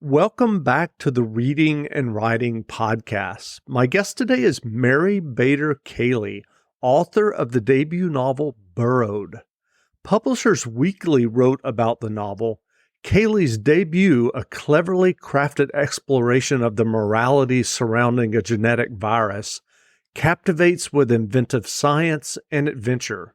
Welcome back to the Reading and Writing Podcast. My guest today is Mary Baader Kaley, author of the debut novel Burrowed. Publishers Weekly wrote about the novel. Kaley's debut, a cleverly crafted exploration of the morality surrounding a genetic virus, captivates with inventive science and adventure.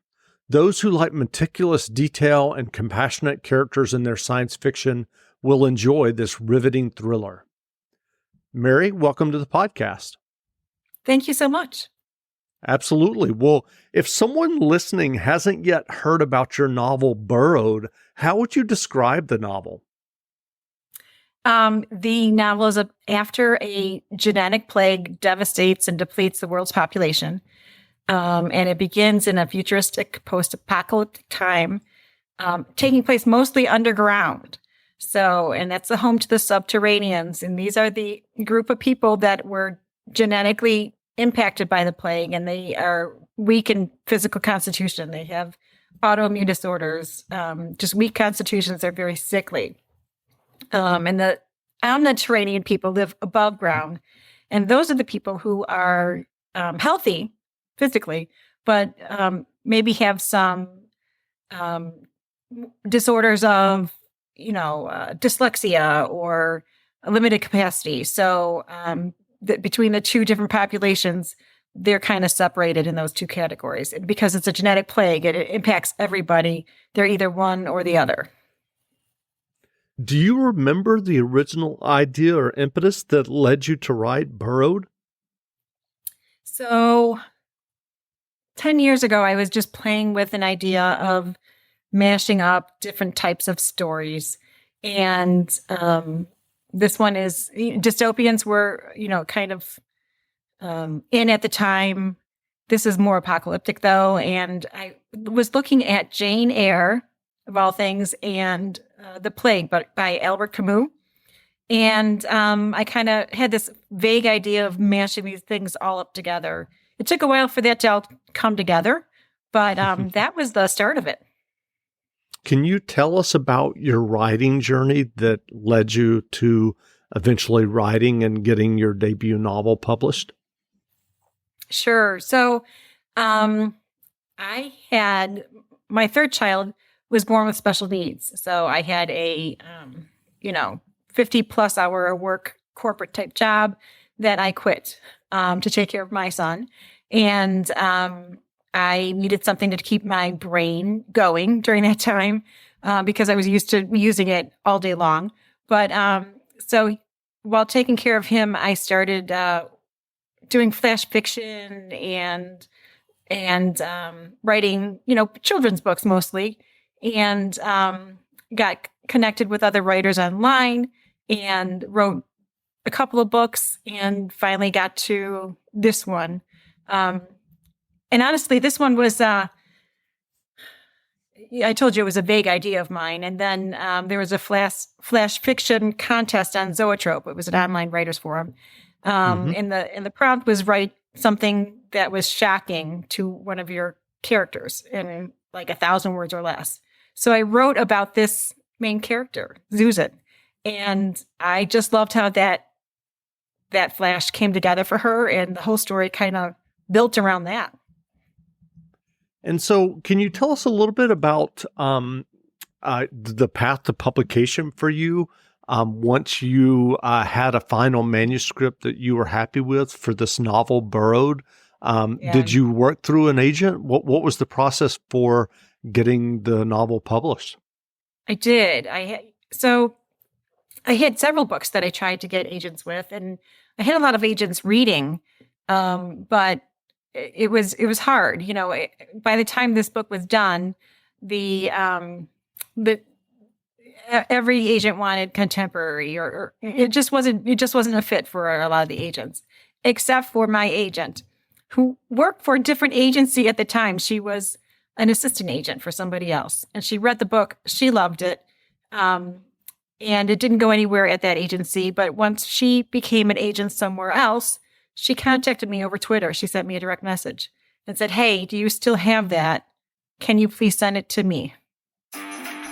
Those who like meticulous detail and compassionate characters in their science fiction will enjoy this riveting thriller. Mary, welcome to the podcast. Thank you so much. Absolutely. Well, if someone listening hasn't yet heard about your novel, Burrowed, how would you describe the novel? The novel is after a genetic plague devastates and depletes the world's population. And it begins in a futuristic post-apocalyptic time, taking place mostly underground. And that's the home to the subterraneans. And these are the group of people that were genetically impacted by the plague, and they are weak in physical constitution. They have autoimmune disorders, just weak constitutions. They're very sickly. And the Mediterranean people live above ground. And those are the people who are healthy physically, but maybe have some disorders of dyslexia or a limited capacity. So between the two different populations, they're kind of separated in those two categories. And because it's a genetic plague, it impacts everybody. They're either one or the other. Do you remember the original idea or impetus that led you to write Burrowed? So 10 years ago, I was just playing with an idea of mashing up different types of stories. And this one is, dystopians were, kind of in at the time. This is more apocalyptic, though. And I was looking at Jane Eyre, of all things, and The Plague by Albert Camus. And I kind of had this vague idea of mashing these things all up together. It took a while for that to all come together, but that was the start of it. Can you tell us about your writing journey that led you to eventually writing and getting your debut novel published? Sure. So I had my third child was born with special needs. So I had a, 50 plus hour work corporate type job that I quit to take care of my son. And I needed something to keep my brain going during that time because I was used to using it all day long. But so while taking care of him, I started doing flash fiction and writing, children's books mostly, and got connected with other writers online and wrote a couple of books and finally got to this one. And honestly, this one was, I told you it was a vague idea of mine. And then there was a flash fiction contest on Zoetrope. It was an online writers forum. And the prompt was write something that was shocking to one of your characters in like 1,000 words or less. So I wrote about this main character, Zuzit. And I just loved how that flash came together for her. And the whole story kind of built around that. And so can you tell us a little bit about the path to publication for you once you had a final manuscript that you were happy with for this novel, Burrowed? Did you work through an agent? What was the process for getting the novel published? I did. I had several books that I tried to get agents with, and I had a lot of agents reading, but it was hard. By the time this book was done, every agent wanted contemporary, or it just wasn't a fit for a lot of the agents, except for my agent, who worked for a different agency at the time. She was an assistant agent for somebody else, and she read the book. She loved it. And it didn't go anywhere at that agency. But once she became an agent somewhere else, she contacted me over Twitter. She sent me a direct message and said, "Hey, do you still have that? Can you please send it to me?"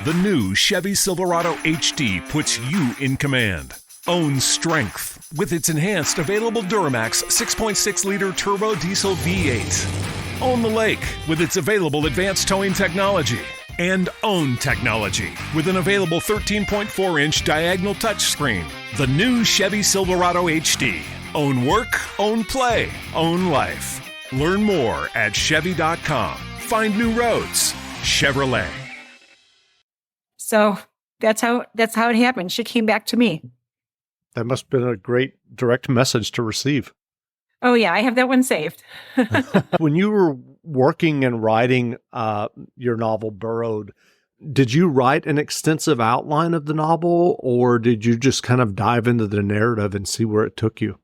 The new Chevy Silverado HD puts you in command. Own strength with its enhanced available Duramax 6.6-liter turbo diesel V8. Own the lake with its available advanced towing technology. And own technology with an available 13.4-inch diagonal touchscreen. The new Chevy Silverado HD. Own work, own play, own life. Learn more at Chevy.com. Find new roads. Chevrolet. So that's how it happened. She came back to me. That must have been a great direct message to receive. Oh yeah, I have that one saved. When you were working and writing your novel Burrowed, did you write an extensive outline of the novel, or did you just kind of dive into the narrative and see where it took you?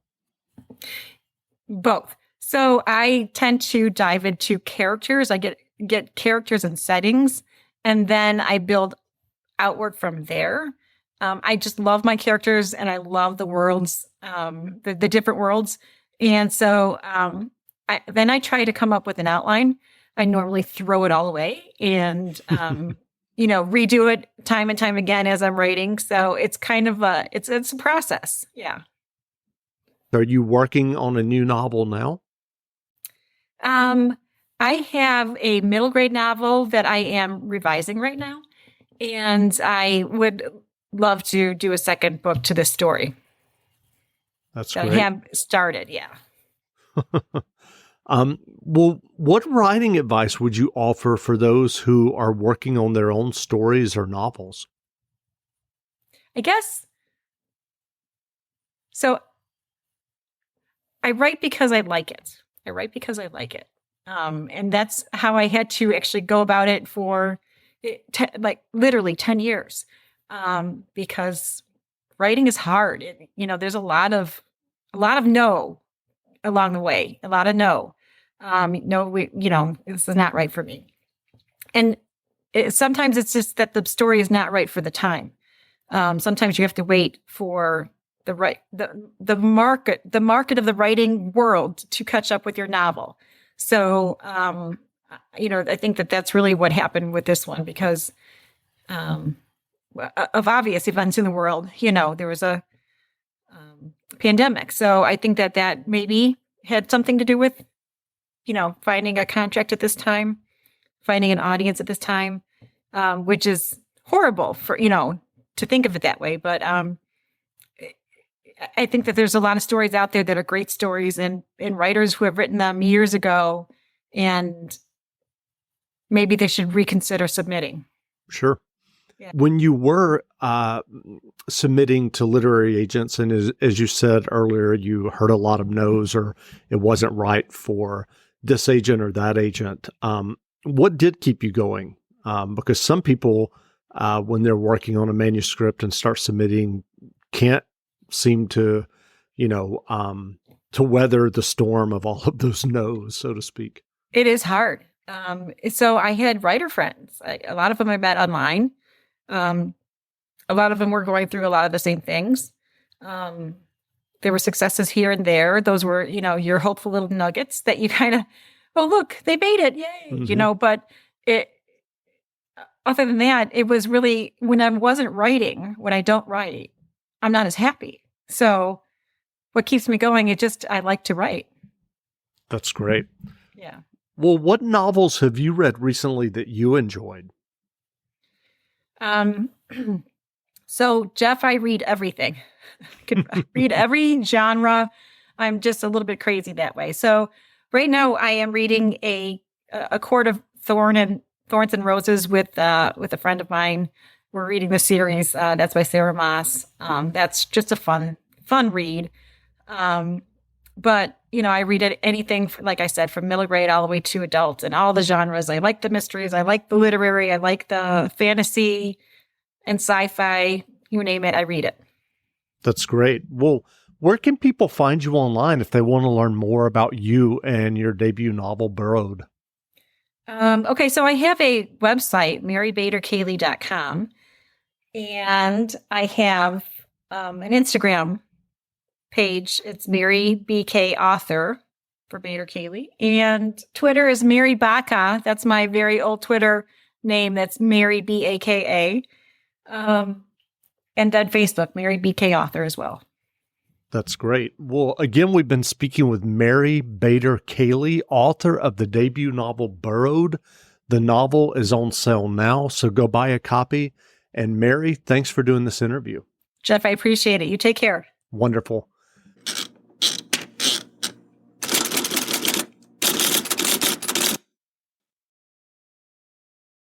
Both. So I tend to dive into characters. I get characters and settings, and then I build outward from there. I just love my characters, and I love the worlds, the different worlds. And so then I try to come up with an outline. I normally throw it all away and, redo it time and time again as I'm writing. So it's kind of it's a process. Yeah. Are you working on a new novel now? I have a middle grade novel that I am revising right now, and I would love to do a second book to this story. That's great. I have started, yeah. Well, what writing advice would you offer for those who are working on their own stories or novels? I guess, so I write because I like it. And that's how I had to actually go about it for literally 10 years. Because writing is hard. There's a lot of no along the way, a lot of no. This is not right for me. And sometimes it's just that the story is not right for the time. Sometimes you have to wait for the market of the writing world to catch up with your novel. So, I think that's really what happened with this one, because of obvious events in the world. There was a pandemic. So I think that maybe had something to do with, finding a contract at this time, finding an audience at this time, which is horrible for, to think of it that way. But I think that there's a lot of stories out there that are great stories, and writers who have written them years ago, and maybe they should reconsider submitting. Sure. Yeah. When you were submitting to literary agents, and as you said earlier, you heard a lot of no's, or it wasn't right for this agent or that agent, what did keep you going? Because some people, when they're working on a manuscript and start submitting, can't seem to, to weather the storm of all of those no's, so to speak. It is hard. So I had writer friends. A lot of them I met online. A lot of them were going through a lot of the same things. There were successes here and there. Those were, your hopeful little nuggets that you kind of, oh, look, they made it. Yay. Mm-hmm. But other than that, it was really, when I wasn't writing, when I don't write, I'm not as happy. So what keeps me going, I like to write. That's great. Yeah. Well, what novels have you read recently that you enjoyed? So Jeff, I read everything. I could read every genre. I'm just a little bit crazy that way. So right now I am reading a Court of Thorns and Roses with a friend of mine. We're reading the series. That's by Sarah Moss. That's just a fun read. But I read anything, like I said, from middle grade all the way to adult, and all the genres. I like the mysteries. I like the literary. I like the fantasy and sci-fi. You name it, I read it. That's great. Well, where can people find you online if they want to learn more about you and your debut novel, Burrowed? Okay, so I have a website, MaryBaaderKaley.com, and I have an Instagram page. It's Mary BK Author for Baader Kaley, and Twitter is Mary Baca. That's my very old Twitter name. That's Mary BAKA. And on Facebook, Mary BK author as well. That's great. Well, again, we've been speaking with Mary Baader Kaley, author of the debut novel Burrowed. The novel is on sale now, so go buy a copy. And Mary, thanks for doing this interview. Jeff, I appreciate it. You take care. Wonderful.